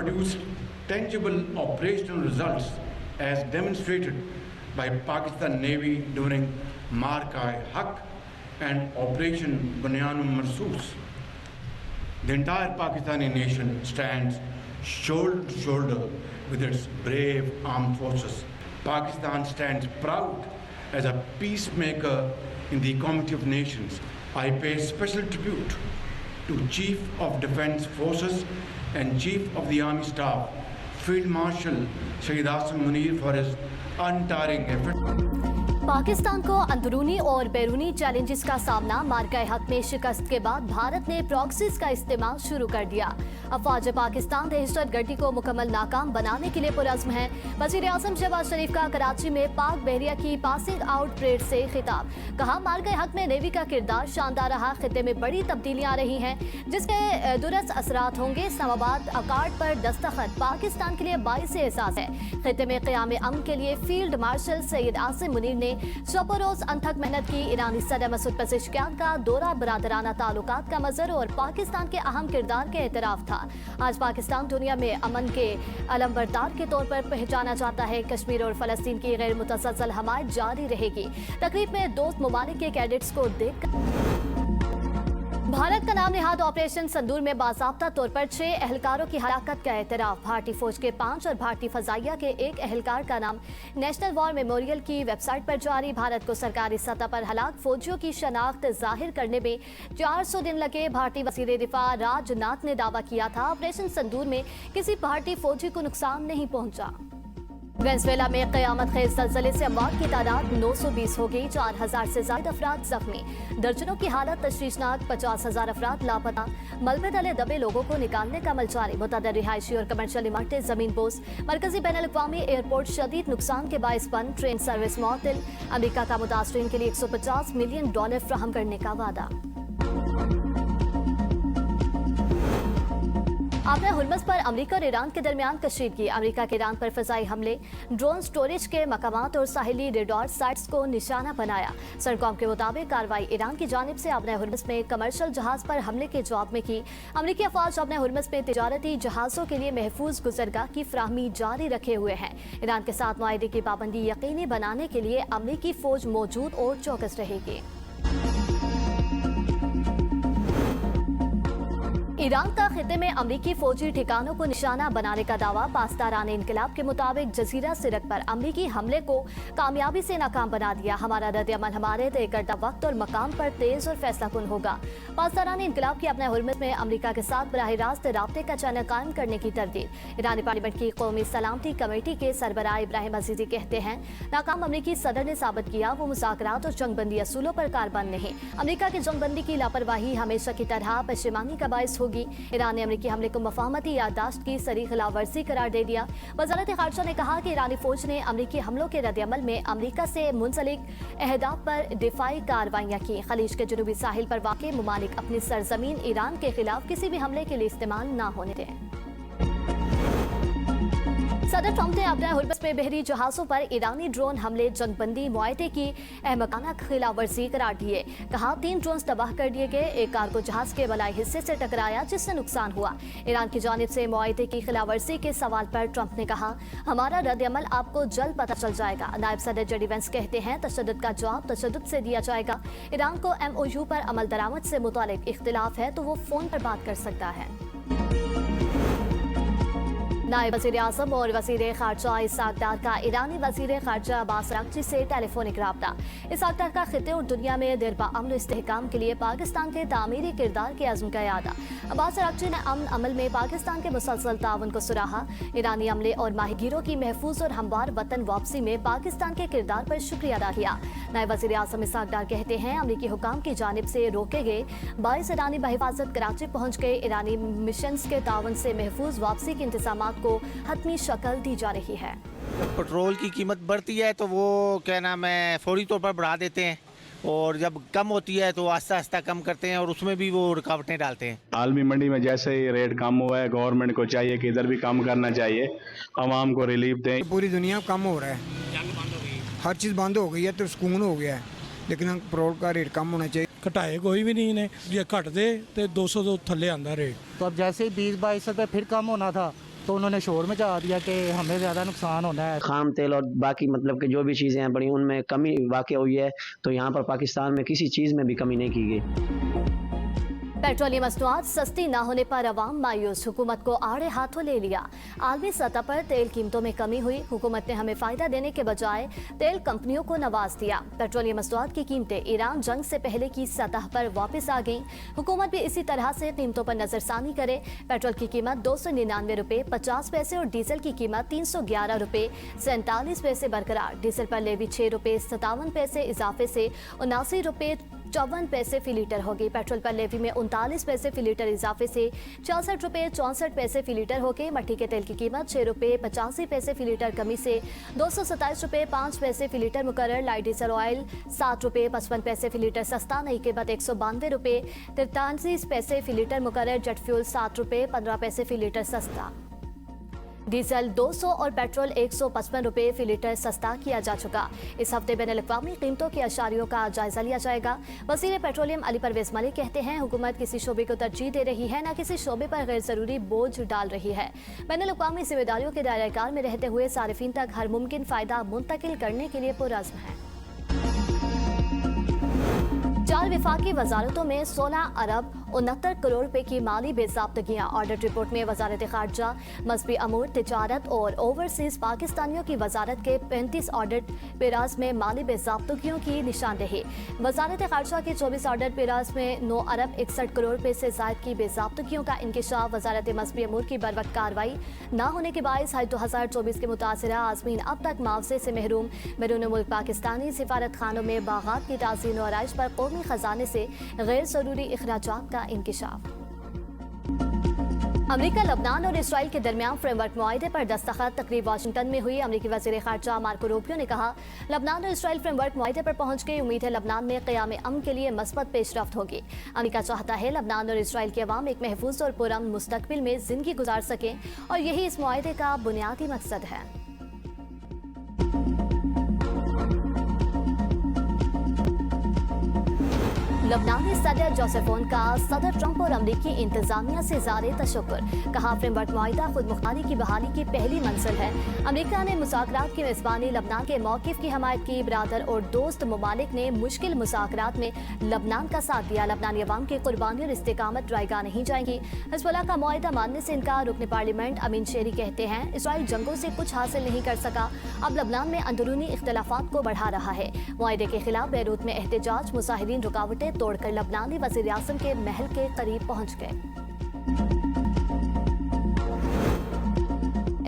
produced tangible operational results as demonstrated by Pakistan Navy during Mark-i-Haq and Operation Bunyan-e-Marsus. The entire Pakistani nation stands shoulder to shoulder with its brave armed forces. Pakistan stands proud as a peacemaker in the Committee of Nations. I pay special tribute to Chief of Defence Forces and Chief of the Army Staff, Field Marshal Shahid Asim Munir, for his untiring effort. Pakistan को अंदरूनी और बैरूनी challenges का सामना मार्का-ए-हक में शिकस्त के बाद भारत ने प्रॉक्सीज का इस्तेमाल शुरू कर दिया। अफवाज पाकिस्तान दहशतगर्दी को मुकम्मल नाकाम बनाने के लिए पुरज़्म है। वज़ीर-ए-आज़म शहबाज शरीफ का कराची में पाक बहरिया की पासिंग आउट परेड से खिताब। कहा, मार्का-ए-हक में नेवी का किरदार शानदार रहा। खिते में बड़ी तब्दीलियां आ रही हैं जिसके दुरुस्त असरात होंगे। इस्लामाबाद अकार्ड पर दस्तखत पाकिस्तान के लिए बाइस एहसास है। खिते में क़याम अमन के लिए फील्ड मार्शल सैयद आसिम मुनीर ने शब-ओ-रोज़ अनथक मेहनत की। ईरानी सदर मसूद पेज़ेश्कियान का दौरा बरादराना ताल्लुकात का मज़र और पाकिस्तान के अहम किरदार के एतराफ़ था। आज पाकिस्तान दुनिया में अमन के अलमबरदार के तौर पर पहचाना जाता है। कश्मीर और फ़लस्तीन की गैर मुतसलसल हमायत जारी रहेगी। तकरीब में दोस्त ममालिक के कैडेट्स को देखकर भारत का नाम निहाद ऑपरेशन संदूर में बाज़ाब्ता तौर पर 6 एहलकारों की हलाकत का एतराफ़। भारतीय फौज के 5 और भारतीय फ़ज़ाइया के 1 एहलकार का नाम नेशनल वॉर मेमोरियल की वेबसाइट पर जारी। भारत को सरकारी सतह पर हलाक फौजियों की शनाख्त जाहिर करने में 400 दिन लगे। भारतीय वज़ीर दिफा राजनाथ ने दावा किया था ऑपरेशन संदूर में किसी भारतीय फौजी को नुकसान नहीं पहुंचा। वेनेज़ुएला में क़यामत खेज़ ज़लज़ले से अमवात की तादाद 920 हो गई। 4000 से ज़ायद अफराद जख्मी, दर्जनों की हालत तशवीशनाक। 50,000 अफराद लापता। मलबे तले दबे लोगों को निकालने का अमल जारी। मुतअद्दिद रिहायशी और कमर्शियल इमारतें ज़मीन पोस। मरकजी बैनुल-अक़वामी एयरपोर्ट शदीद नुकसान के बाइस बंद। ट्रेन सर्विस मुअत्तल। अमरीका का मुतासरीन के लिए $150 मिलियन फ़राहम करने का वादा। आपने हुर्मस पर अमेरिका और ईरान के दरमियान कशीदगी। अमेरिका के ईरान पर फ़िज़ाई हमले, ड्रोन स्टोरेज के मकामात और साहिली रेडार साइट्स को निशाना बनाया। सरकॉम के मुताबिक कार्रवाई ईरान की जानिब से आपने हुर्मस में कमर्शियल जहाज पर हमले के जवाब में की। अमेरिकी अफवाज आपने हुर्मस में तिजारती जहाज़ों के लिए महफूज गुज़रगाह की फ्राहमी जारी रखे हुए हैं। ईरान के साथ मुआहदे की पाबंदी यकीनी बनाने के लिए अमेरिकी फ़ौज मौजूद और चौकस रहेगी। ईरान का खिते में अमरीकी फौजी ठिकानों को निशाना बनाने का दावा। पासदारान इनकलाब के मुताबिक जजीरा सिरक पर अमरीकी हमले को कामयाबी से नाकाम बना दिया। हमारा रद्द-ए-अमल हमारे तय करदा वक्त और मकाम पर तेज और फैसलाकुन होगा। पासदारान इनकलाब की अपने हुर्मत में अमरीका के साथ बराह रास्त राब्ते का चैनल कायम करने की तरदीद। ईरानी पार्लियामेंट की कौमी सलामती कमेटी के सरबराह इब्राहिम अजीजी कहते हैं, नाकाम अमरीकी सदर ने साबित किया वो मुज़ाकरात और जंगबंदी असूलों पर कारबंद नहीं। अमरीका की जंगबंदी की लापरवाही हमेशा की तरह पशेमानी का बायस होगी। ईरान ने अमेरिकी हमले को मफाहमती याददाश्त की सरी खिलाफवर्जी करार दे दिया। वज़ारत ख़ारिजा ने कहा कि ईरानी फौज ने अमेरिकी हमलों के रद्द-ए-अमल में अमेरिका से मुंसलिक अहदाफ पर दिफाई कार्रवाइयाँ की। खलीज के जनूबी साहिल पर वाक़ मुमालिक अपनी सरजमीन ईरान के खिलाफ किसी भी हमले के लिए इस्तेमाल न होने दें। सदर ट्रंप ने अपने हुर्मस में बहरी जहाज़ों पर ईरानी ड्रोन हमले जंगबंदी मुआहदे की अहमकाना खिलाफवर्जी करार दिए। कहा, 3 ड्रोन तबाह कर दिए गए। एक कार को जहाज़ के बलाई हिस्से से टकराया जिससे नुकसान हुआ। ईरान की जानिब से मुआहदे की खिलाफवर्जी के सवाल पर ट्रंप ने कहा, हमारा रद्द-ए-अमल आपको जल्द पता चल जाएगा। नायब सदर जेडी वेंस कहते हैं, तशद्दुद का जवाब तशद्दुद से दिया जाएगा। ईरान को MOU पर अमल दरामद से मुतालिक इख्तिलाफ है तो वो फ़ोन पर बात कर सकता है। नायब वज़ीर आज़म और वज़ीर ख़ारिजा इसाक डार का ईरानी वज़ीर ख़ारिजा अब्बास अराग़ची से टेलीफोनिक रब्ता। इसाक डार का खिते और दुनिया में देरपा अमन इस्तेहकाम के लिए पाकिस्तान के तामीरी किरदार के अज़्म का यादा। अब्बास अराग़ची ने अमन अमल में पाकिस्तान के मुसलसल ताउन को सराहा। ईरानी अमले और माहीगीरों की महफूज और हमवार वतन वापसी में पाकिस्तान के किरदार पर शुक्रिया अदा किया। नायब वज़ीर आज़म इसाक डार कहते हैं, अमरीकी हुकाम की जानिब से रोके गए 22 ईरानी बहिफाजत कराची पहुँच गए। ईरानी मिशंस के ताउन से महफूज वापसी के इंतज़ामात को हतमी शक्ल दी जा रही है। पेट्रोल की कीमत बढ़ती है तो वो क्या नाम है फौरी तौर पर बढ़ा देते हैं, और जब कम होती है तो आस्ता आस्ता कम करते हैं और उसमें भी वो रुकावटें डालते हैं। आलमी मंडी में जैसे ही रेट कम हुआ है, गवर्नमेंट को चाहिए कि इधर भी कम करना चाहिए, आवाम को रिलीफ दें। पूरी दुनिया में कम हो रहा है, हर चीज़ बंद हो गई है तो सुकून हो गया है, लेकिन पेट्रोल का रेट कम होना चाहिए। घटाए कोई भी नहीं ने, ये घट दे तो 200 तो थल्ले आंदा रेट। तो अब जैसे ही 20-22 रुपये फिर कम होना था तो उन्होंने शोर मचा दिया कि हमें ज़्यादा नुकसान होना है। खाम तेल और बाकी मतलब कि जो भी चीज़ें हैं बड़ी, उनमें कमी वाक़ई हुई है। तो यहाँ पर पाकिस्तान में किसी चीज़ में भी कमी नहीं की गई। पेट्रोलियम मसनूआत सस्ती ना होने पर अवाम मायूस, हुकूमत को आड़े हाथों ले लिया। आलमी सतह पर तेल कीमतों में कमी हुई, हुकूमत ने हमें फायदा देने के बजाय तेल कंपनियों को नवाज दिया। पेट्रोलियम मसनूआत की कीमतें ईरान जंग से पहले की सतह पर वापस आ गईं। हुकूमत भी इसी तरह से कीमतों पर नजरसानी करे। पेट्रोल की कीमत 299 रुपये 50 पैसे और डीजल की कीमत 311 रुपये 47 पैसे बरकरार। डीजल पर लेवी 6 रुपये 57 पैसे इजाफे से 79 रुपये 54 पैसे फी लीटर होगी। पेट्रोल पर लेवी में 39 पैसे फी लीटर इजाफे से 66 रुपये 64 पैसे फी लीटर होगी। मट्टी के तेल की कीमत 6 रुपये 85 पैसे फी लीटर कमी से 227 रुपये 5 पैसे फी लीटर मुकर्रर। लाइट डीजल ऑयल 7 रुपये 55 पैसे फी लीटर सस्ता, नई कीमत 192 रुपये 43 पैसे फी लीटर मुकर्रर। जेट फ्यूल 7 रुपये 15 पैसे फी लीटर सस्ता। डीजल 200 और पेट्रोल 155 रुपये फी लीटर सस्ता किया जा चुका। इस हफ्ते बैनुल-अक़वामी कीमतों की अशारियों का जायजा लिया जाएगा। वज़ीर पेट्रोलियम अली परवेज़ मलिक कहते हैं, हुकूमत किसी शोबे को तरजीह दे रही है, न किसी शोबे पर गैर ज़रूरी बोझ डाल रही है। बैनुल-अक़वामी जिम्मेदारियों के दायरे-कार में रहते हुए सारिफीन तक हर मुमकिन फ़ायदा मुंतकिल करने के लिए पुरअज़्म है। 4 विफाकी वजारतों में 16 अरब 69 करोड़ रुपए की माली बेज़ाब्तगियाँ। ऑडिट रिपोर्ट में वजारत ख़ारजा, मज़हबी अमूर, तिजारत और ओवरसीज़ पाकिस्तानियों की वजारत के 35 ऑडिट पेराज में माली बेज़ाब्तगियों की निशानदेही। वजारत ख़ारजा के 24 ऑडिट पेराज में 9 अरब 61 करोड़ रुपए से ज़ायद की बेज़ाब्तगियों का इंकिशाफ। वजारत मज़हबी अमूर की बरवक्त कार्रवाई न होने के बायस 2024 के मुतासिरा आज़मीन अब तक मुआवजे से महरूम। बैरून मुल्क पाकिस्तानी सिफारत खानों में बागात की ताज़ीन और आइश पर कौमी ख़जाने से गैर ज़रूरी इखराजात का इंकिशाफ। अमेरिका, लबनान और इसराइल के दरमियान फ्रेमवर्क मुआहदे पर दस्तखत। तकरीब वाशिंगटन में हुई। अमेरिकी वज़ीर ख़ारजा मार्को रूबियो ने कहा, लबनान और इसराइल फ्रेमवर्क मुआहदे पर पहुंच गए। उम्मीद है लबनान में क़याम अमन के लिए मस्बत पेशरफ्त होगी। अमेरिका चाहता है लबनान और इसराइल के अवाम एक महफूज और पुरअमन मुस्तक़बिल में ज़िंदगी गुजार सकें और यही इस मुआहदे का बुनियादी मकसद है। लबनानी सदर जोसेफ ओन का सदर ट्रंप और अमरीकी इंतजामिया से ज़ारे तशक्कुर। कहा, फ्रेमवर्क मुआहिदा खुद मुख्तारी की बहाली की पहली मंजिल है। अमरीका ने मुज़ाकरात की मेज़बानी, लबनान के मौक़िफ़ की हमायत की। बरादर और दोस्त ममालिक ने मुश्किल मुज़ाकरात में लबनान का साथ दिया। लबनानी अवाम की कुर्बानी और इस्तेकामत रायगा नहीं जाएंगी। हिज़्बुल्लाह का मुआहिदा मानने से इनकार। रुकन पार्लियामेंट अमीन शेरी कहते हैं, इसराइल जंगों से कुछ हासिल नहीं कर सका, अब लबनान में अंदरूनी इख्तिलाफ़ात को बढ़ा रहा है। मुआहिदे के खिलाफ बैरूत में एहतजाज, मुजाहिरीन रुकावटें तोड़कर लबनानी वज़ीर आज़म के महल के करीब पहुंच गए।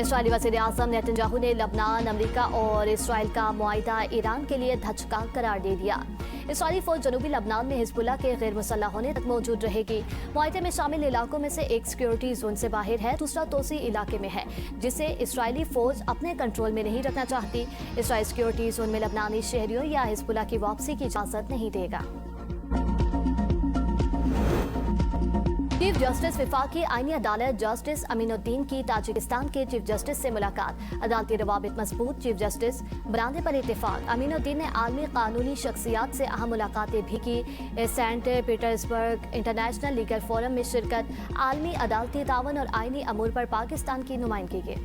इस्राइली वज़ीर आज़म नेतन्याहू ने लबनान, अमेरिका और इसराइल का मुआहिदा ईरान के लिए धचका करार दे दिया। इसराइली फ़ौज जनूबी लबनान में हिज़्बुल्लाह के गैर मुसल्लह होने तक मौजूद रहेगी। मुआहिदे में शामिल इलाकों में से एक सिक्योरिटी जोन से बाहर है, दूसरा तोसी इलाके में है, जिसे इसराइली फ़ौज अपने कंट्रोल में नहीं रखना चाहती। इसराइल सिक्योरिटी जोन में लबनानी शहरियों या हिज़्बुल्लाह की वापसी की इजाज़त नहीं देगा। चीफ जस्टिस वफाकी आईनी अदालत जस्टिस अमीनुद्दीन की ताजिकिस्तान के चीफ जस्टिस से मुलाकात। अदालती रवाबित मजबूत, चीफ जस्टिस बनाने पर इत्तेफाक। अमीनुद्दीन ने आलमी कानूनी शख्सियात से अहम मुलाकातें भी की। Saint Petersburg International Legal Forum में शिरकत। आलमी अदालती तावन और आईनी अमूर पर पाकिस्तान की नुमाइंदगी की।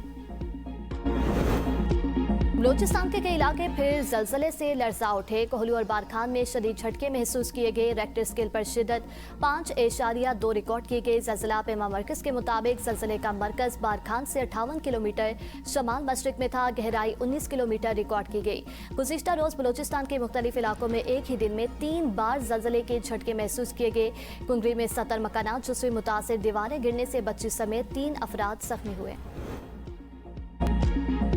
बलूचिस्तान के कई इलाके फिर जलजले से लरजा उठे। कोहलू और बारखान में शदीद झटके महसूस किए गए। रेक्टर स्केल पर शिद्दत 5.2 रिकॉर्ड की गई। जलजला पैमा मरकज़ के मुताबिक जलजले का मरकज़ बारखान से 58 किलोमीटर शमाल मशरिक में था। गहराई 19 किलोमीटर रिकॉर्ड की गई। गुज़िश्ता रोज़ बलूचिस्तान के मुख्तलिफ इलाकों में एक ही दिन में 3 बार जलजले के झटके महसूस किए गए। कुंगरी में 70 मकानात जुज़वी मुतासिर, दीवारें गिरने से बच्ची समेत 3 अफराद जख्मी हुए।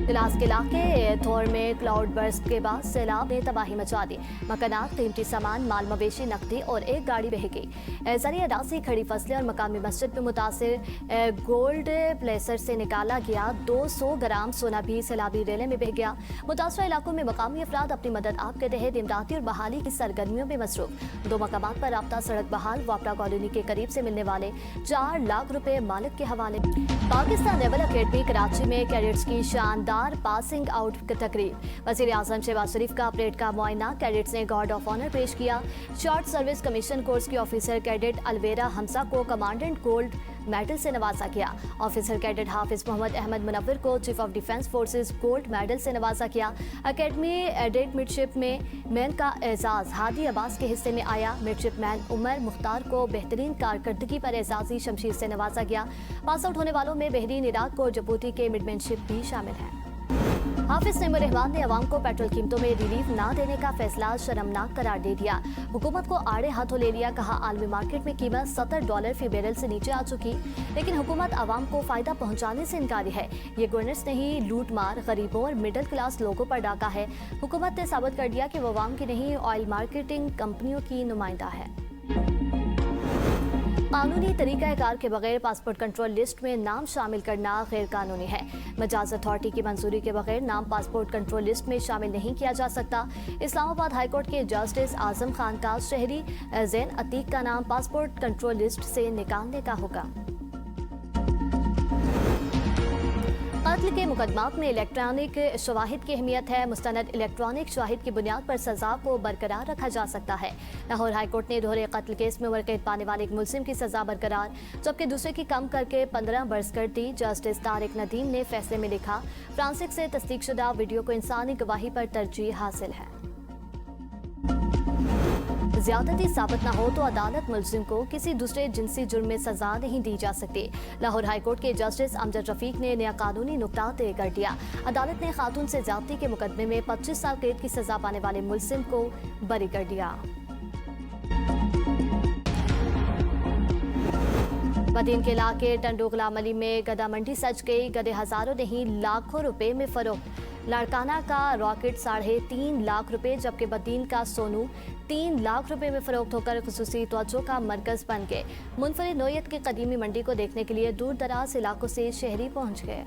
इलाज के इलाके थोर में क्लाउड बर्स्ट के बाद सैलाब ने तबाही मचा दी। मकानात, कीमती सामान, माल मवेशी, नकदी और एक गाड़ी बह गई। ज़रिए रासी, खड़ी फसलें और मकामी मस्जिद में मुतासिर गोल्ड प्लेसर से निकाला गया 200 ग्राम सोना भी सैलाबी रेले में बह गया। मुतासरा इलाकों में मकामी अफराद अपनी मदद आप के तहत इमदादी और बहाली की सरगर्मियों में मसरूफ। 2 मकामात पर राब्ता सड़क बहाल। वापरा कॉलोनी के करीब से मिलने वाले 4 लाख रुपए मालिक के हवाले। पाकिस्तान नेवल अकेडमी कराची में कैडेट्स की शानदार पासिंग आउट तकरीब। वज़ीर आज़म शहबाज शरीफ का परेड का मुआयना। कैडेट्स ने गार्ड ऑफ ऑनर पेश किया। शॉर्ट सर्विस कमीशन कोर्स के ऑफिसर कैडेट अलवेरा हमजा को कमांडेंट गोल्ड मेडल से नवाजा गया। ऑफिसर कैडेट हाफिज मोहम्मद अहमद मुनव्वर को chief of defence forces gold medal से नवाजा गया। अकेडमी एडेड मिडशिपमैन का एजाज हादी अब्बास के हिस्से में आया। मिडशिपमैन उमर मुख्तार को बेहतरीन कारकर्दगी पर एजाजी शमशीर से नवाजा गया। पास आउट होने वालों में बहरीन, इराक और जिबूती के मिडमैनशिप भी शामिल हैं। हाफिज नईमुर रहमान ने अवाम को पेट्रोल कीमतों में रिलीफ ना देने का फैसला शर्मनाक करार दे दिया। हुकूमत को आड़े हाथों ले लिया। कहा, आलमी मार्केट में कीमत $70 फी बैरल से नीचे आ चुकी, लेकिन हुकूमत आवाम को फायदा पहुंचाने से इनकारी है। ये गवर्नेंस नहीं, लूट मार गरीबों और मिडिल क्लास लोगों पर डाका है। हुकूमत ने साबित कर दिया कि वो अवाम की नहीं, ऑयल मार्केटिंग कंपनियों की नुमाइंदा है। कानूनी तरीक़ाकार के बगैर पासपोर्ट कंट्रोल लिस्ट में नाम शामिल करना गैर कानूनी है। मजाज अथॉरिटी की मंजूरी के बगैर नाम पासपोर्ट कंट्रोल लिस्ट में शामिल नहीं किया जा सकता। इस्लामाबाद हाईकोर्ट के जस्टिस आजम खान का शहरी जैन अतीक का नाम पासपोर्ट कंट्रोल लिस्ट से निकालने का होगा। कत्ल के मुकदमात में इलेक्ट्रॉनिक शवाहिद की अहमियत है। मुस्तनद इलेक्ट्रॉनिक शवाहिद की बुनियाद पर सजा को बरकरार रखा जा सकता है। लाहौर हाईकोर्ट ने दोहरे कत्ल केस में उम्र कैद पाने वाले एक मुलजिम की सजा बरकरार, जबकि दूसरे की कम करके 15 बरस कर दी। जस्टिस तारिक नदीम ने फैसले में लिखा, फ्रांसिक से तस्दीकशुदा वीडियो को इंसानी गवाही पर तरजीह हासिल है। ज्यादती साबित न हो तो अदालत मुलजिम को किसी दूसरे जिनसी जुर्म में सजा नहीं दी जा सकती। लाहौर हाईकोर्ट के जस्टिस अमजद रफीक ने नया कानूनी नुक्ता तय कर दिया। अदालत ने खातून से ज्यादती के मुकदमे में 25 साल कैद की सजा पाने वाले मुलजिम को बरी कर दिया। बदीन के इलाके टंडो गुलाम अली में गदा मंडी सज गई। गधे हजारों नहीं लाखों रुपए में फरोख्त। लाड़काना का रॉकेट 3.5 लाख रुपए, जबकि बदीन का सोनू 3 लाख रुपए में फरोख्त होकर खुसूसी तवज्जो का मरकज बन गए। मुनफरिद नोयत की कदीमी मंडी को देखने के लिए दूर दराज इलाकों से शहरी पहुंच गए।